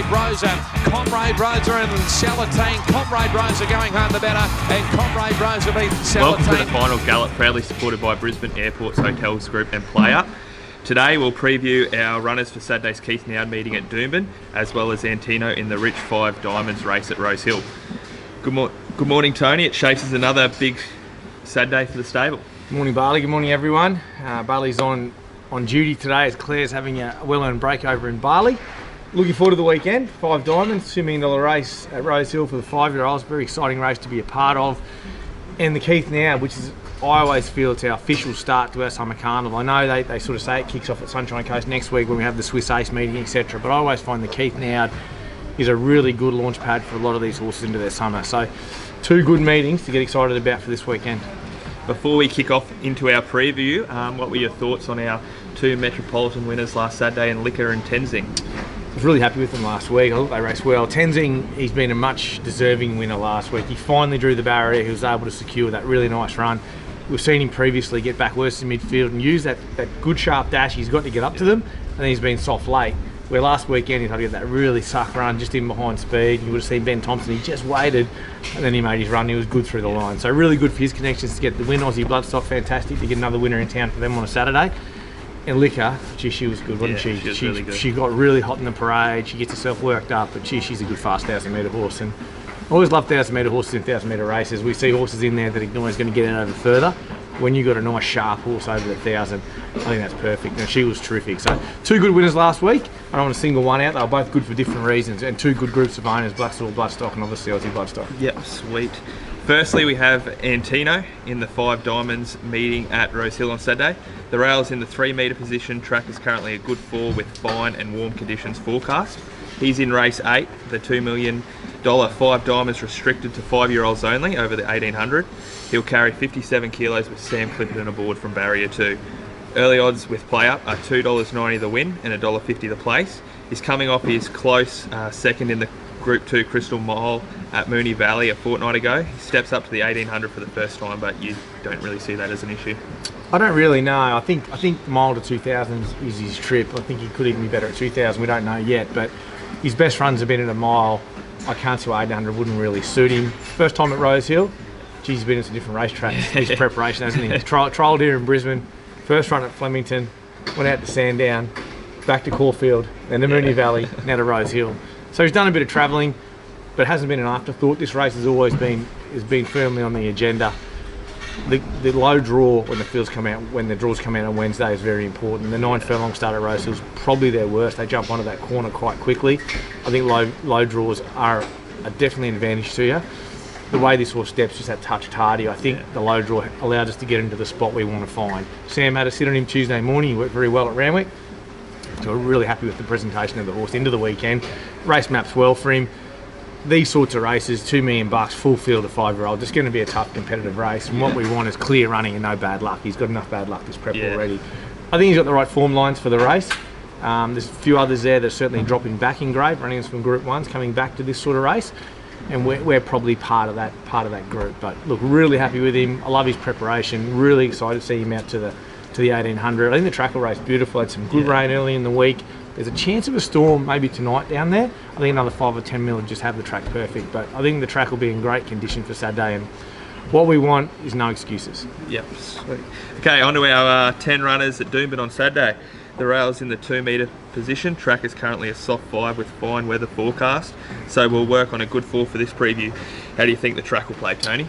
Comrade Rosa. Comrade Rosa and Salatine. Comrade Rosa going home the better, and Comrade Rosa beat Salatine. Welcome to the Final Gallop, proudly supported by Brisbane Airports Hotels Group and PlayUp. Today we'll preview our runners for Saturday's Keith Noud meeting at Doomben, as well as Antino in the Rich 5 Diamonds race at Rosehill. Good morning, Tony. It shapes as another big Saturday for the stable. Good morning, Baylee. Good morning, everyone. Baylee's on duty today as Claire's having a well-earned break over in Bali. Looking forward to the weekend. 5 Diamonds, $2 million race at Rosehill for the 5-year-olds. Very exciting race to be a part of. And the Keith Noud, which is, I always feel it's our official start to our summer carnival. I know they sort of say it kicks off at Sunshine Coast next week when we have the Swiss Ace meeting, etc. But I always find the Keith Noud is a really good launch pad for a lot of these horses into their summer. So 2 good meetings to get excited about for this weekend. Before we kick off into our preview, what were your thoughts on our 2 Metropolitan winners last Saturday in Liquor and Tenzing? I was really happy with them last week. I thought they raced well. Tenzing, he's been a much deserving winner last week. He finally drew the barrier. He was able to secure that really nice run. We've seen him previously get back worse in midfield and use that good sharp dash he's got to get up to them, and then he's been soft late. Where last weekend he had to get that really suck run just in behind speed. You would have seen Ben Thompson, he just waited and then he made his run. He was good through the line. So really good for his connections to get the win. Aussie Bloodstock, fantastic to get another winner in town for them on a Saturday. And Liquor, gee, she was good, wasn't she? She was really good. She got really hot in the parade. She gets herself worked up, but she's a good fast 1,000-metre horse. And I always love 1,000-metre horses in 1,000-metre races. We see horses in there that are always going to get it over further. When you got a nice sharp horse over the 1,000, I think that's perfect. And she was terrific. So 2 good winners last week. I don't want to single one out. They were both good for different reasons, and 2 good groups of owners, Blackstall Bloodstock and obviously Aussie Bloodstock. Yep, sweet. Firstly, we have Antino in the 5 Diamonds meeting at Rosehill on Saturday. The rail's in the 3-metre position. Track is currently a good 4 with fine and warm conditions forecast. He's in race 8, the $2 million 5 Diamonds restricted to 5-year-olds only over the 1800. He'll carry 57 kilos with Sam Clipperton aboard from barrier 2. Early odds with PlayUp are $2.90 the win and $1.50 the place. He's coming off his close second in the Group 2 Crystal Mile at Moonee Valley a fortnight ago. He steps up to the 1800 for the first time, but you don't really see that as an issue. I don't really know. I think mile to 2000 is his trip. I think he could even be better at 2000. We don't know yet, but his best runs have been at a mile. I can't see why 800 wouldn't really suit him. First time at Rosehill. Geez, he's been in some different racetracks. His preparation, hasn't he? Trialled here in Brisbane. First run at Flemington. Went out to Sandown. Back to Caulfield. Then to Moonee Valley. Now to Rosehill. So he's done a bit of travelling, but hasn't been an afterthought. This race has always been firmly on the agenda. The low draw when the draws come out on Wednesday is very important. The 9 furlong start at Rosehill is probably their worst. They jump onto that corner quite quickly. I think low draws are definitely an advantage to you. The way this horse steps, just that touch tardy, I think the low draw allowed us to get into the spot we want to find. Sam had a sit on him Tuesday morning. He worked very well at Randwick. So we're really happy with the presentation of the horse into the weekend. Race maps well for him. These sorts of races, $2 million, full field of 5-year-old, it's going to be a tough competitive race. And what we want is clear running and no bad luck. He's got enough bad luck this prep already. I think he's got the right form lines for the race. There's a few others there that are certainly dropping back in grade, running from Group 1s, coming back to this sort of race. And we're probably part of that group. But look, really happy with him. I love his preparation. Really excited to see him out to the 1800. I think the track will race beautiful. Had some good rain early in the week. There's a chance of a storm maybe tonight down there. I think another 5 or 10 mil would just have the track perfect. But I think the track will be in great condition for Saturday. And what we want is no excuses. Yep, sweet. Okay, on to our 10 runners at Doomben on Saturday. The rail's in the 2-metre position. Track is currently a soft 5 with fine weather forecast. So we'll work on a good 4 for this preview. How do you think the track will play, Tony?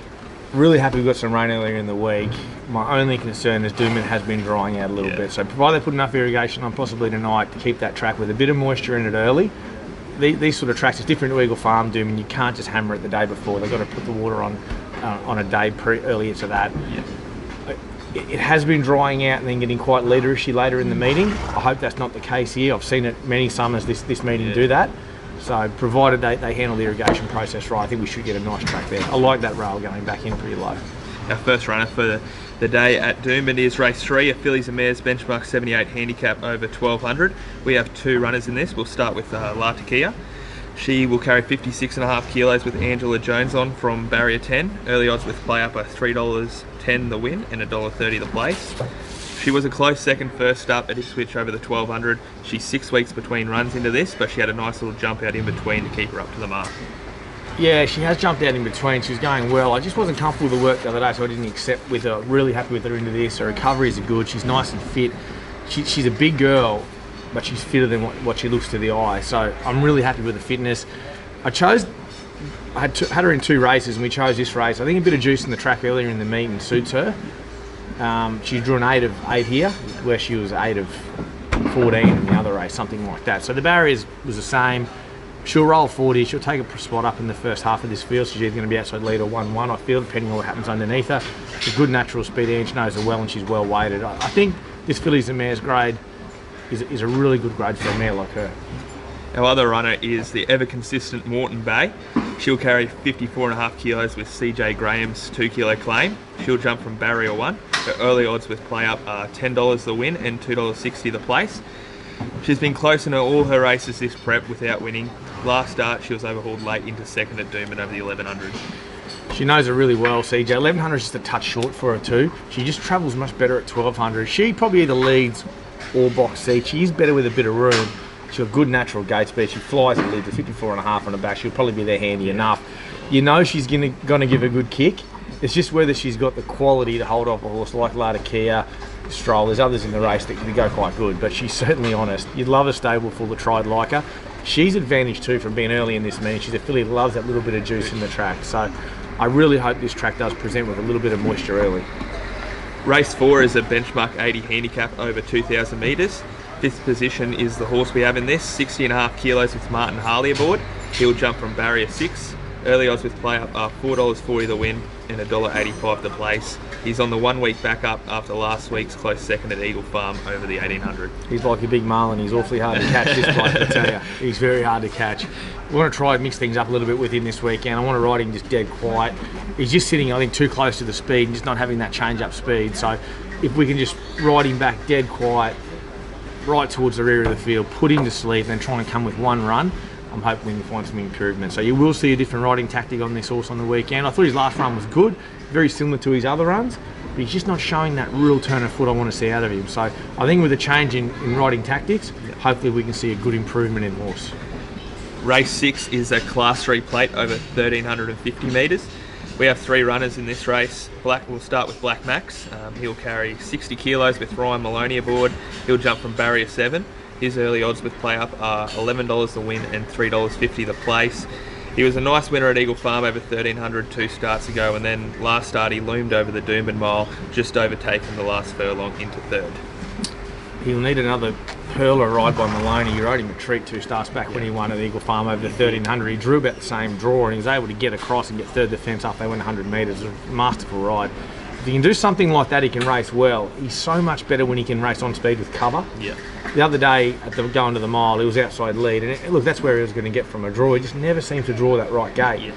Really happy we got some rain earlier in the week. My only concern is Doomben has been drying out a little bit. So provided they put enough irrigation on possibly tonight to keep that track with a bit of moisture in it early. These sort of tracks, it's different to Eagle Farm Doomben. You can't just hammer it the day before. They've got to put the water on a day earlier to that. Yeah. It has been drying out and then getting quite leaderishy later in the meeting. I hope that's not the case here. I've seen it many summers this meeting do that. So provided they handle the irrigation process right, I think we should get a nice track there. I like that rail going back in pretty low. Our first runner for the day at Doomben is race 3, a Fillies and Mares benchmark 78 handicap over 1200. We have 2 runners in this. We'll start with La Takia. She will carry 56.5 kilos with Angela Jones on from barrier 10. Early odds with PlayUp are $3.10 the win and $1.30 the place. She was a close second first up at Ipswich over the 1200. She's 6 weeks between runs into this, but she had a nice little jump out in between to keep her up to the mark. Yeah, she has jumped out in between. She was going well. I just wasn't comfortable with the work the other day, so I didn't accept with her. Really happy with her into this. Her recoveries are good. She's nice and fit. She's a big girl, but she's fitter than what she looks to the eye. So I'm really happy with the fitness. I had her in 2 races, and we chose this race. I think a bit of juice in the track earlier in the meeting suits her. She drew an 8 of 8 here, where she was 8 of 14 in the other race, something like that. So the barriers was the same. She'll roll 40. She'll take a spot up in the first half of this field. She's either going to be outside lead or 1-1, I feel, depending on what happens underneath her. She's a good natural speed and she knows her well, and she's well weighted. I think this fillies and mares grade is a really good grade for a mare like her. Our other runner is the ever-consistent Moreton Bay. She'll carry 54.5 kilos with CJ Graham's 2 kilo claim. She'll jump from barrier 1. Her early odds with PlayUp are $10 the win and $2.60 the place. She's been close in all her races this prep without winning. Last start, she was overhauled late into second at Doomben over the 1100. She knows her really well, CJ. 1100 is just a touch short for her too. She just travels much better at 1200. She probably either leads or box seat. She is better with a bit of room. She's got good natural gate speed. She flies at lead to 54.5 on the back. She'll probably be there handy enough. You know she's going to give a good kick. It's just whether she's got the quality to hold off a horse like Latakia, Stroll. There's others in the race that can go quite good, but she's certainly honest. You'd love a stable full that tried like her. She's advantaged too from being early in this meeting. She's a filly that loves that little bit of juice in the track. So I really hope this track does present with a little bit of moisture early. Race 4 is a benchmark 80 handicap over 2,000 metres. Fifth position is the horse we have in this, 60.5 kilos with Martin Harley aboard. He'll jump from barrier 6. Early odds with PlayUp are $4.40 the win and $1.85 the place. He's on the 1 week back up after last week's close second at Eagle Farm over the 1800. He's like a big marlin. He's awfully hard to catch, this bloke, I tell you. He's very hard to catch. We want to try and mix things up a little bit with him this weekend. I want to ride him just dead quiet. He's just sitting, I think, too close to the speed and just not having that change-up speed. So if we can just ride him back dead quiet, right towards the rear of the field, put him to sleep, and then try and come with one run, I'm hoping we can find some improvement. So you will see a different riding tactic on this horse on the weekend. I thought his last run was good, very similar to his other runs, but he's just not showing that real turn of foot I want to see out of him. So I think with a change in riding tactics, hopefully we can see a good improvement in horse. Race 6 is a Class 3 plate over 1,350 metres. We have 3 runners in this race. We'll start with Black Max. He'll carry 60 kilos with Ryan Maloney aboard. He'll jump from barrier 7. His early odds with PlayUp are $11 the win and $3.50 the place. He was a nice winner at Eagle Farm over 1,300 2 starts ago, and then last start he loomed over the Doomben mile, just overtaking the last furlong into third. He'll need another hurler ride by Maloney. He rode him a treat 2 starts back when he won at Eagle Farm over the 1,300. He drew about the same draw and he was able to get across and get third defence up. They went 100 metres. It was a masterful ride. If he can do something like that, he can race well. He's so much better when he can race on speed with cover. Yeah. The other day, going to the mile, he was outside lead, and look, that's where he was going to get from a draw. He just never seemed to draw that right gate. Yeah.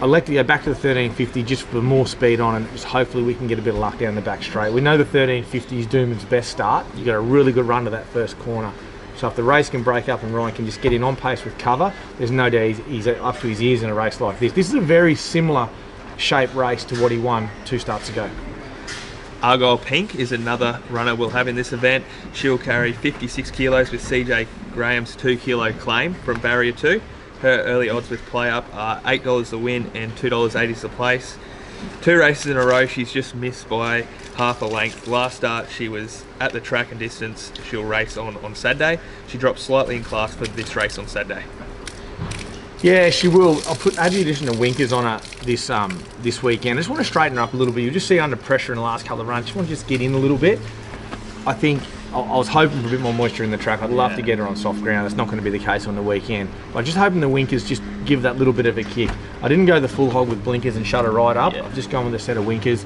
I'd like to go back to the 1350 just for more speed on it. Just hopefully we can get a bit of luck down the back straight. We know the 1350 is Doomben's best start. You got a really good run to that first corner. So if the race can break up and Ryan can just get in on pace with cover, there's no doubt he's up to his ears in a race like this. This is a very similar shape race to what he won 2 starts ago. Argyle Pink is another runner we'll have in this event. She'll carry 56 kilos with CJ Graham's 2 kilo claim from barrier 2. Her early odds with PlayUp are $8 the win and $2.80 the place. 2 races in a row, she's just missed by half a length. Last start, she was at the track and distance. She'll race on Saturday. She dropped slightly in class for this race on Saturday. Yeah, she will. I'll add the addition of winkers on her this weekend. I just want to straighten her up a little bit. You'll just see under pressure in the last couple of runs. Just want to just get in a little bit. I think I was hoping for a bit more moisture in the track. I'd love to get her on soft ground. That's not going to be the case on the weekend. But I'm just hoping the winkers just give that little bit of a kick. I didn't go the full hog with blinkers and shut her right up. I've just gone with a set of winkers.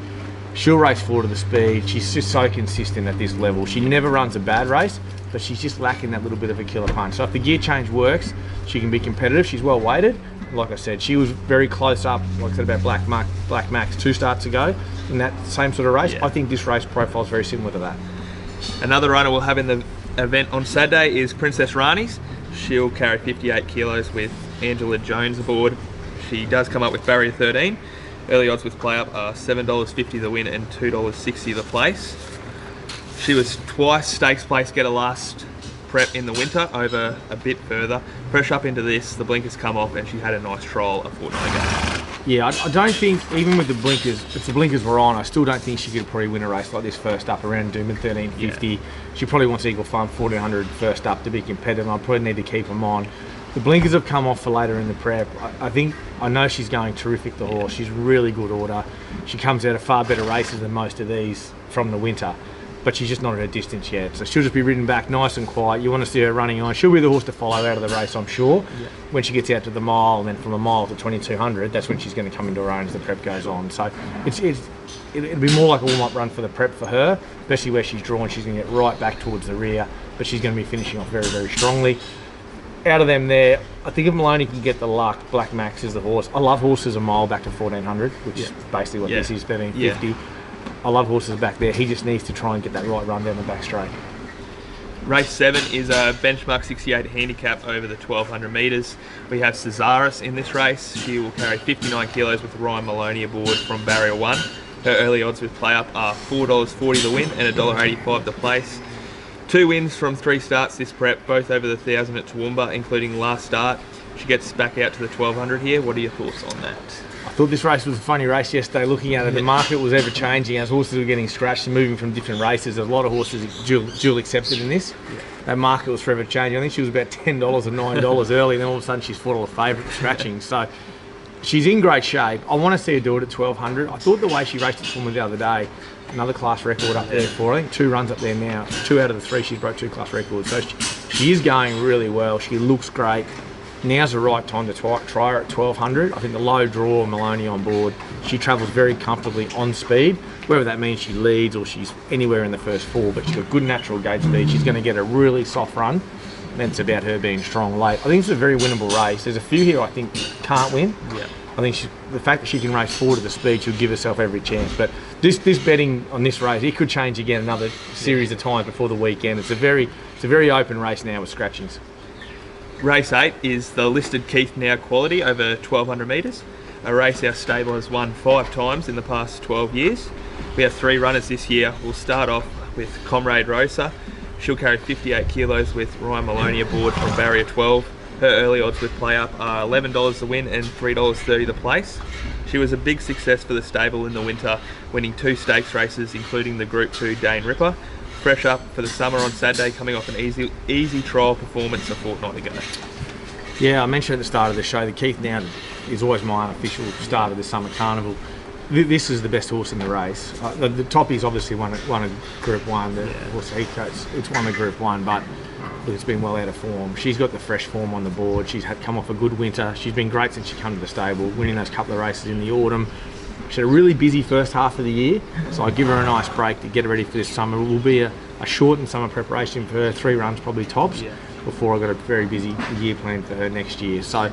She'll race forward to the speed. She's just so consistent at this level. She never runs a bad race, but she's just lacking that little bit of a killer punch. So if the gear change works, she can be competitive. She's well weighted. Like I said, she was very close up, like I said about Black Max 2 starts ago in that same sort of race. I think this race profile is very similar to that. Another runner we'll have in the event on Saturday is Princess Rani's. She'll carry 58 kilos with Angela Jones aboard. She does come up with barrier 13. Early odds with PlayUp are $7.50 the win and $2.60 the place. She was twice stakes place getter last prep in the winter, over a bit further. Fresh up into this, the blinkers come off, and she had a nice trial a fortnight ago. Yeah, I don't think, even with the blinkers, if the blinkers were on, I still don't think she could probably win a race like this first up around Doomben 1350. Yeah. She probably wants Eagle Farm 1400 first up to be competitive. I probably need to keep them on. The blinkers have come off for later in the prep. I know she's going terrific, the horse. She's really good order. She comes out of far better races than most of these from the winter, but she's just not at her distance yet. So she'll just be ridden back nice and quiet. You want to see her running on. She'll be the horse to follow out of the race, I'm sure. Yeah. When she gets out to the mile, and then from a mile to 2200, that's when she's going to come into her own as the prep goes on. So it'll be more like a warm-up run for the prep for her, especially where she's drawn. She's going to get right back towards the rear, but she's going to be finishing off very, very strongly. Out of them there, I think if Maloney can get the luck, Black Max is the horse. I love horses a mile back to 1400, which is basically what this is, 1350. Yeah. I love horses back there. He just needs to try and get that right run down the back straight. Race 7 is a benchmark 68 handicap over the 1200 metres. We have Cesaris in this race. She will carry 59 kilos with Ryan Maloney aboard from barrier 1. Her early odds with PlayUp are $4.40 the win and $1.85 the place. 2 wins from 3 starts this prep, both over the 1000 at Toowoomba, including last start. She gets back out to the 1200 here. What are your thoughts on that? I thought this race was a funny race yesterday. Looking at it, the market was ever changing as horses were getting scratched and moving from different races. There's a lot of horses dual accepted in this. Yeah. That market was forever changing. I think she was about $10 or $9 early, then all of a sudden she's $4 favourite scratching. So she's in great shape. I want to see her do it at 1200. I thought the way she raced at Toowoomba the other day, another class record up there for her. I think 2 runs up there now. 2 out of the 3 she's broke 2 class records. So she is going really well. She looks great. Now's the right time to try her at 1200. I think the low draw, Maloney on board, she travels very comfortably on speed, whether that means she leads or she's anywhere in the first 4, but she's got good natural gate speed. She's going to get a really soft run. Then it's about her being strong late. I think it's a very winnable race. There's a few here I think can't win. Yeah. I think the fact that she can race forward at the speed, she'll give herself every chance. But this betting on this race, it could change again another series of times before the weekend. It's a very open race now with scratchings. Race 8 is the Listed Keith Noud quality over 1200 metres. A race our stable has won 5 times in the past 12 years. We have 3 runners this year. We'll start off with Comrade Rosa. She'll carry 58 kilos with Ryan Maloney aboard from barrier 12. Her early odds with PlayUp are $11 the win and $3.30 the place. She was a big success for the stable in the winter, winning 2 stakes races, including the Group 2 Dane Ripper. Fresh up for the summer on Saturday, coming off an easy trial performance a fortnight ago. Yeah, I mentioned at the start of the show that Keith Noud is always my unofficial start of the summer carnival. This is the best horse in the race. The Toppy's obviously won a Group 1. The horse Heathcote's, it's won a Group 1, but it's been well out of form. She's got the fresh form on the board. She's had come off a good winter. She's been great since she came to the stable, winning those couple of races in the autumn. She had a really busy first half of the year, so I give her a nice break to get her ready for this summer. It will be a shortened summer preparation for her, 3 runs probably tops, before I got a very busy year planned for her next year. So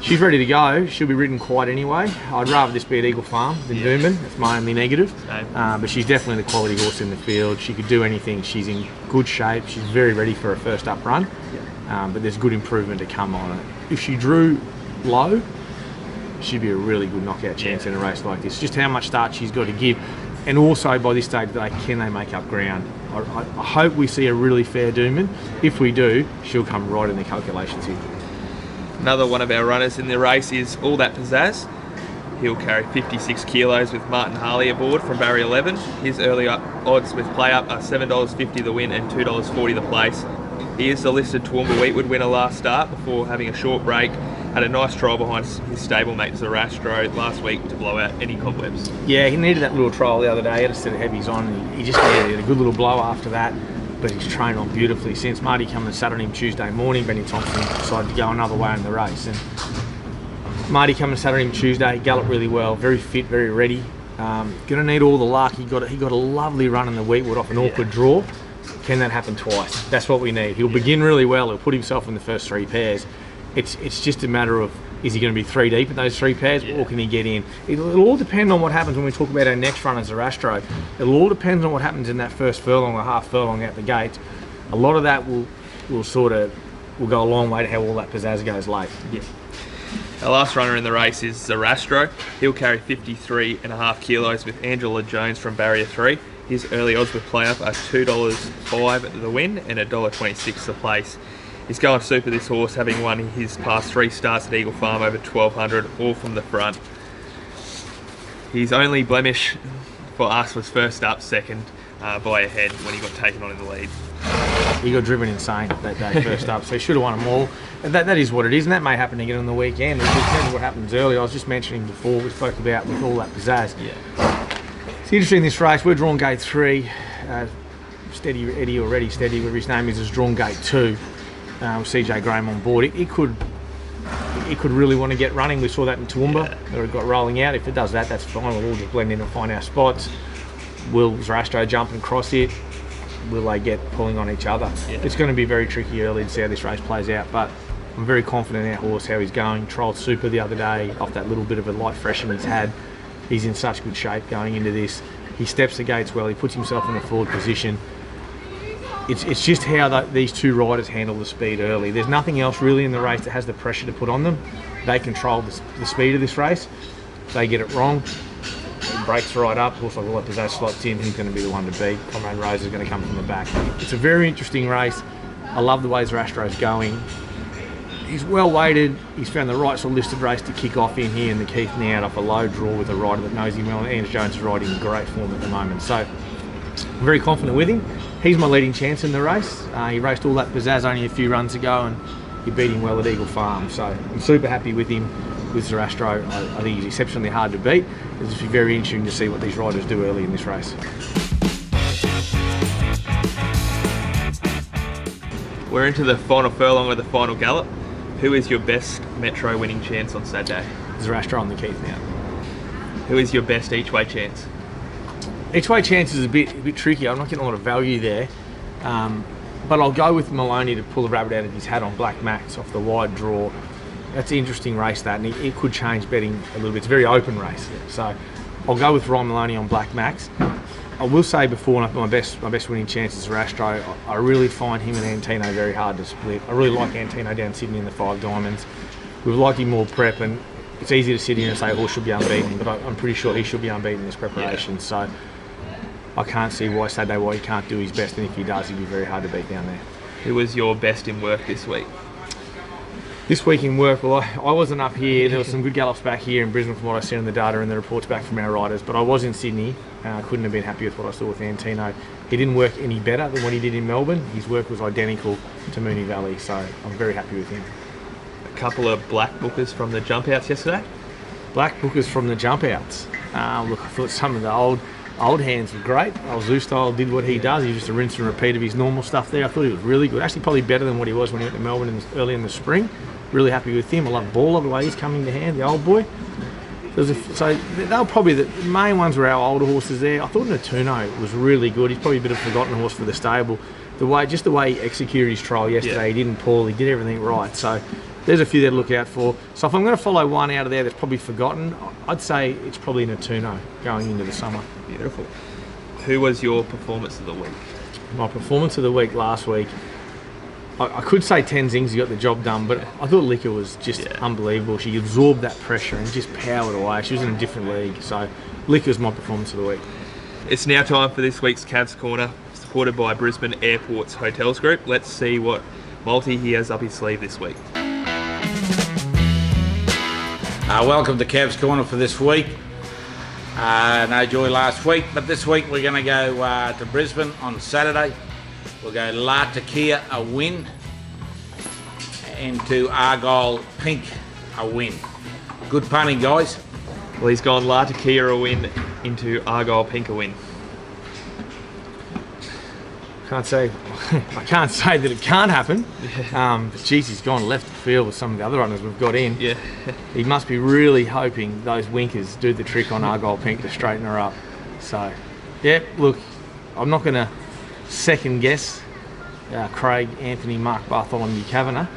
she's ready to go. She'll be ridden quiet anyway. I'd rather this be at Eagle Farm than Doomben. That's my only negative. But she's definitely the quality horse in the field. She could do anything. She's in good shape. She's very ready for her first up run. But there's good improvement to come on it. If she drew low, she'd be a really good knockout chance in a race like this. Just how much start she's got to give. And also by this stage, can they make up ground? I hope we see a really fair Doomben. If we do, she'll come right in the calculations here. Another one of our runners in the race is That Pizzazz. He'll carry 56 kilos with Martin Harley aboard from barrier 11. His early odds with PlayUp are $7.50 the win and $2.40 the place. He is the listed Toowoomba Wheatwood winner last start before having a short break. Had a nice trial behind his stablemate Zarastro last week to blow out any cobwebs. Yeah, he needed that little trial the other day. He had a set of heavies on. He just needed a good little blow after that. But he's trained on beautifully since. Marty come and sat on him Tuesday morning. Benny Thompson decided to go another way in the race. And Marty come and sat on him Tuesday. Galloped really well, very fit, very ready. Gonna need all the luck. He got a lovely run in the Wheatwood off an awkward draw. Can that happen twice? That's what we need. He'll begin really well. He'll put himself in the first 3 pairs. It's just a matter of, is he going to be 3 deep in those 3 pairs, or can he get in? It'll all depend on what happens when we talk about our next run as Zarastro. It'll all depend on what happens in that first furlong or half furlong out the gate. A lot of that will go a long way to how all that pizzazz goes late. Yeah. Our last runner in the race is Zarastro. He'll carry 53.5 kilos with Angela Jones from barrier 3. His early odds with PlayUp are $2.05 the win and $1.26 the place. He's going super, this horse, having won his past 3 starts at Eagle Farm over 1200, all from the front. His only blemish for us was first up, second by a head when he got taken on in the lead. He got driven insane that day first up, so he should have won them all. And that is what it is, and that may happen again on the weekend. It's just what happens early. I was just mentioning before, we spoke about with all that pizzazz. Yeah. It's interesting, this race. We're drawn gate 3. Steady Eddie, already steady, whatever his name is drawn gate 2. With CJ Graham on board. It could really want to get running. We saw that in Toowoomba, where it got rolling out. If it does that, that's fine. We'll all just blend in and find our spots. Will Zarastro jump and cross it? Will they get pulling on each other? Yeah. It's going to be very tricky early to see how this race plays out, but I'm very confident in our horse, how he's going. Trialled super the other day off that little bit of a light freshen he's had. He's in such good shape going into this. He steps the gates well. He puts himself in a forward position. It's just how these two riders handle the speed early. There's nothing else really in the race that has the pressure to put on them. They control the speed of this race. They get it wrong, it breaks right up. Of course, like all that Pizzazz slots in, he's going to be the one to beat. Comrade Rosa is going to come from the back. It's a very interesting race. I love the way Zarastro's going. He's well weighted. He's found the right sort of listed race to kick off in here in the Keith Noud off a low draw with a rider that knows him well. And Anders Jones is riding in great form at the moment. So, I'm very confident with him. He's my leading chance in the race. He raced all that Pizzazz only a few runs ago and he beat him well at Eagle Farm. So I'm super happy with him, with Zarastro. I think he's exceptionally hard to beat. It'll just be very interesting to see what these riders do early in this race. We're into the final furlong of the Final Gallop. Who is your best Metro winning chance on Saturday? Zarastro on the Keith Noud. Who is your best each way chance? Each way chance is a bit tricky. I'm not getting a lot of value there, but I'll go with Maloney to pull the rabbit out of his hat on Black Max off the wide draw. That's an interesting race, that, and it could change betting a little bit. It's a very open race, so I'll go with Ryan Maloney on Black Max. I will say before, my best winning chance is Zarastro. I really find him and Antino very hard to split. I really like Antino down Sydney in the 5 Diamonds. We've liked him more prep, and it's easy to sit here and say, oh, should be unbeaten, but I'm pretty sure he should be unbeaten in this preparation. Yeah. So I can't see why he can't do his best, and if he does, he'd be very hard to beat down there. Who was your best in work this week? This week in work, well, I wasn't up here. There were some good gallops back here in Brisbane from what I see on the data and the reports back from our riders, but I was in Sydney. I couldn't have been happy with what I saw with Antino. He didn't work any better than what he did in Melbourne. His work was identical to Moonee Valley, so I'm very happy with him. A couple of black bookers from the jump outs yesterday? Black bookers from the jump outs. Look, I thought some of the old hands were great. Zeus Style did what he does. He was just a rinse and repeat of his normal stuff there. I thought he was really good. Actually, probably better than what he was when he went to Melbourne early in the spring. Really happy with him. I love Baller, the way he's coming to hand, the old boy. So they're probably the main ones were our older horses there. I thought Antino was really good. He's probably a bit of a forgotten horse for the stable. The way he executed his trial yesterday, He didn't pull, he did everything right. So there's a few there to look out for. So if I'm going to follow one out of there that's probably forgotten, I'd say it's probably Antino going into the summer. Beautiful. Who was your performance of the week? My performance of the week last week, I could say Tenzing's got the job done, but I thought Liquor was just unbelievable. She absorbed that pressure and just powered away. She was in a different league. So Liquor's my performance of the week. It's now time for this week's Cavs Corner, supported by Brisbane Airports Hotels Group. Let's see what multi he has up his sleeve this week. Welcome to Cavs Corner for this week. No joy last week, but this week we're going to go to Brisbane on Saturday. We'll go La Takia a win, and to Argyle Pink a win. Good punting, guys. Well, he's gone La Takia a win into Argyle Pink a win. I can't say that it can't happen. But geez, he's gone left the field with some of the other runners we've got in. Yeah. He must be really hoping those winkers do the trick on Argyle Pink to straighten her up. So, yeah, look, I'm not going to second guess Craig, Anthony, Mark Bartholomew Cavanough,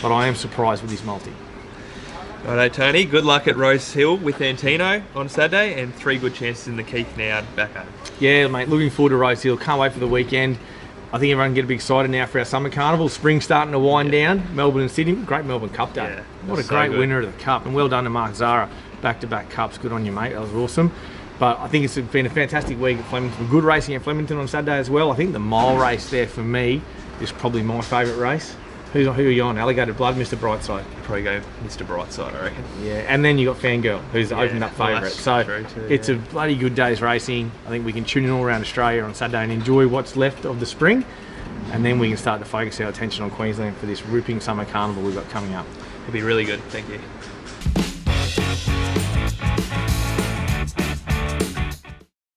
but I am surprised with his multi. Righto, Tony. Good luck at Rosehill with Antino on Saturday, and 3 good chances in the Keith Noud back home. Yeah, mate, looking forward to Rosehill. Can't wait for the weekend. I think everyone can get a bit excited now for our summer carnival. Spring's starting to wind down. Melbourne and Sydney. Great Melbourne Cup day. Yeah, what a great winner of the Cup. And well done to Mark Zara. Back-to-back Cups. Good on you, mate. That was awesome. But I think it's been a fantastic week at Flemington. Good racing at Flemington on Saturday as well. I think the mile race there for me is probably my favourite race. Who are you on? Alligator Blood, Mr. Brightside. Probably go Mr. Brightside, I reckon. Yeah, and then you got Fangirl, who's the opened up favourite. So it's a bloody good day's racing. I think we can tune in all around Australia on Saturday and enjoy what's left of the spring, and then we can start to focus our attention on Queensland for this ripping summer carnival we've got coming up. It'll be really good. Thank you.